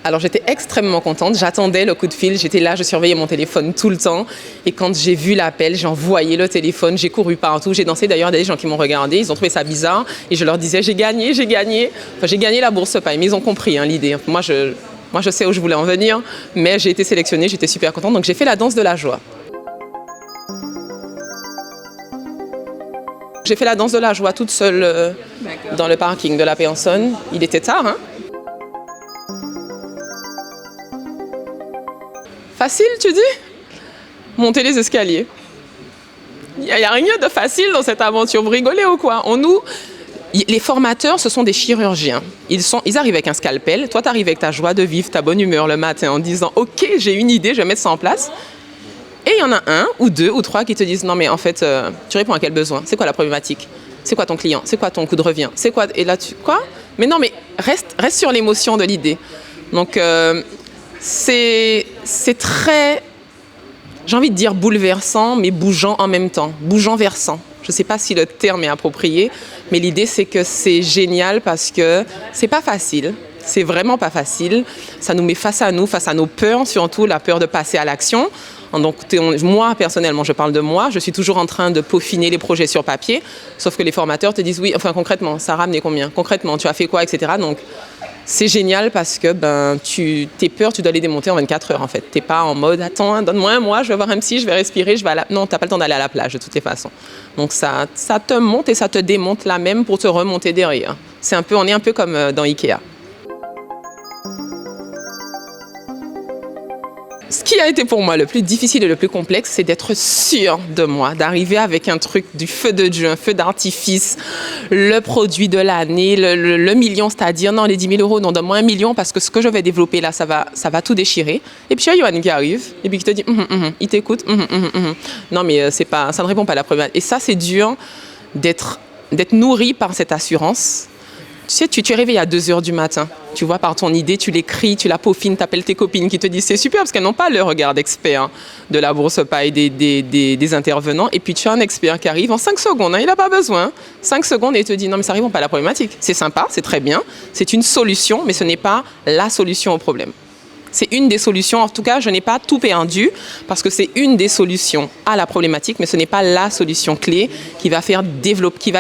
Alors j'étais extrêmement contente, j'attendais le coup de fil, j'étais là, je surveillais mon téléphone tout le temps et quand j'ai vu l'appel, j'ai envoyé le téléphone, j'ai couru partout, j'ai dansé. D'ailleurs, des gens qui m'ont regardé, ils ont trouvé ça bizarre et je leur disais j'ai gagné. Enfin, j'ai gagné la bourse paille, mais ils ont compris l'idée. Moi je sais où je voulais en venir, mais j'ai été sélectionnée, j'étais super contente, donc j'ai fait la danse de la joie. J'ai fait la danse de la joie toute seule dans le parking de la paix en Saône. Il était tard, hein? Facile, tu dis? Monter les escaliers. Il n'y a rien de facile dans cette aventure. Vous rigolez ou quoi? Les formateurs, ce sont des chirurgiens. Ils arrivent avec un scalpel. Toi, tu arrives avec ta joie de vivre, ta bonne humeur le matin en disant « Ok, j'ai une idée, je vais mettre ça en place. » Et il y en a un ou deux ou trois qui te disent « Non, mais en fait, tu réponds à quel besoin? C'est quoi la problématique? C'est quoi ton client? C'est quoi ton coût de revient? C'est quoi? » Et là, quoi? Mais non, mais reste sur l'émotion de l'idée. Donc, c'est très, j'ai envie de dire bouleversant, mais bougeant en même temps, bougeant versant. Je ne sais pas si le terme est approprié, mais l'idée c'est que c'est génial parce que c'est pas facile, c'est vraiment pas facile. Ça nous met face à nos peurs, surtout la peur de passer à l'action. Donc moi, personnellement, je parle de moi, je suis toujours en train de peaufiner les projets sur papier, sauf que les formateurs te disent oui, enfin concrètement, ça a ramené combien? Concrètement, tu as fait quoi, etc. Donc, c'est génial parce que tes peurs, tu dois les démonter en 24 heures en fait. Tu n'es pas en mode attends, donne-moi un mois, je vais voir un psy, je vais respirer, Non, tu n'as pas le temps d'aller à la plage de toutes les façons. Donc ça te monte et ça te démonte là même pour te remonter derrière. On est un peu comme dans Ikea. Ce qui a été pour moi le plus difficile et le plus complexe, c'est d'être sûre de moi, d'arriver avec un truc du feu de Dieu, un feu d'artifice, le produit de l'année, le million, c'est-à-dire non, les 10 000 euros, non, donne-moi 1 million parce que ce que je vais développer là, ça va tout déchirer. Et puis il y a Yoann qui arrive et puis qui te dit, il t'écoute, non mais ça ne répond pas à la problématique. Et ça, c'est dur d'être nourri par cette assurance. Tu sais, tu es réveillé à 2 heures du matin, tu vois, par ton idée, tu l'écris, tu la peaufines, tu appelles tes copines qui te disent c'est super parce qu'elles n'ont pas le regard d'expert de la bourse paille des intervenants. Et puis tu as un expert qui arrive en 5 secondes, il n'a pas besoin. 5 secondes et il te dit non mais ça ne répond pas à la problématique. C'est sympa, c'est très bien, c'est une solution, mais ce n'est pas la solution au problème. C'est une des solutions, en tout cas je n'ai pas tout perdu parce que c'est une des solutions à la problématique, mais ce n'est pas la solution clé qui va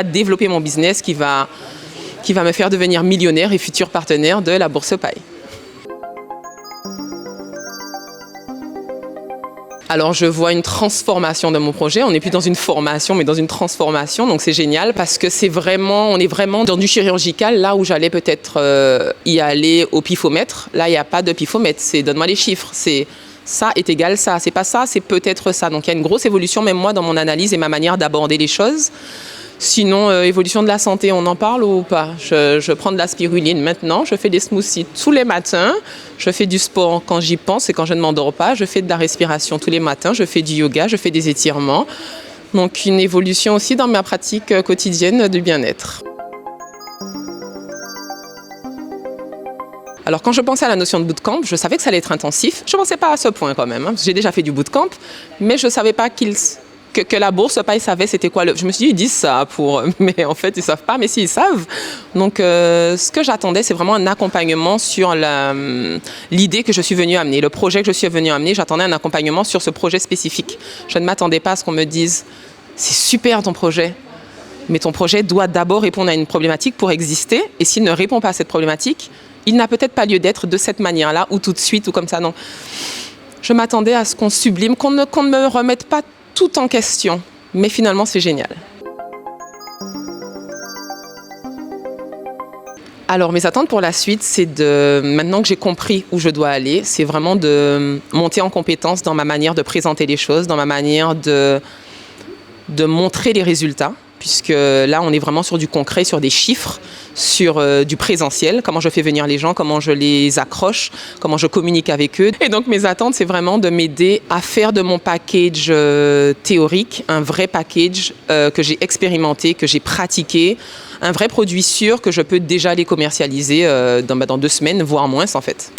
développer mon business, qui va me faire devenir millionnaire et futur partenaire de la bourse paille. Alors je vois une transformation de mon projet, on n'est plus dans une formation mais dans une transformation, donc c'est génial parce que on est vraiment dans du chirurgical, là où j'allais peut-être y aller au pifomètre, là il n'y a pas de pifomètre, c'est donne-moi les chiffres, c'est ça est égal ça, c'est pas ça, c'est peut-être ça. Donc il y a une grosse évolution même moi dans mon analyse et ma manière d'aborder les choses. Sinon, évolution de la santé, on en parle ou pas? Je prends de la spiruline maintenant, je fais des smoothies tous les matins, je fais du sport quand j'y pense et quand je ne m'endors pas, je fais de la respiration tous les matins, je fais du yoga, je fais des étirements. Donc une évolution aussi dans ma pratique quotidienne du bien-être. Alors quand je pensais à la notion de bootcamp, je savais que ça allait être intensif. Je ne pensais pas à ce point quand même, j'ai déjà fait du bootcamp, mais je ne savais pas que la bourse paille savait c'était quoi. Je me suis dit, ils disent ça mais en fait, ils ne savent pas, mais si, ils savent. Donc, ce que j'attendais, c'est vraiment un accompagnement sur l'idée que je suis venue amener, le projet que je suis venue amener. J'attendais un accompagnement sur ce projet spécifique. Je ne m'attendais pas à ce qu'on me dise, c'est super ton projet, mais ton projet doit d'abord répondre à une problématique pour exister. Et s'il ne répond pas à cette problématique, il n'a peut-être pas lieu d'être de cette manière-là, ou tout de suite, ou comme ça. Donc, je m'attendais à ce qu'on sublime, qu'on ne me remette pas tout en question, mais finalement c'est génial. Alors mes attentes pour la suite, c'est maintenant que j'ai compris où je dois aller, c'est vraiment de monter en compétence dans ma manière de présenter les choses, dans ma manière de montrer les résultats, puisque là on est vraiment sur du concret, sur des chiffres, sur du présentiel, comment je fais venir les gens, comment je les accroche, comment je communique avec eux. Et donc mes attentes, c'est vraiment de m'aider à faire de mon package théorique un vrai package que j'ai expérimenté, que j'ai pratiqué, un vrai produit sûr que je peux déjà les commercialiser dans 2 semaines, voire moins en fait.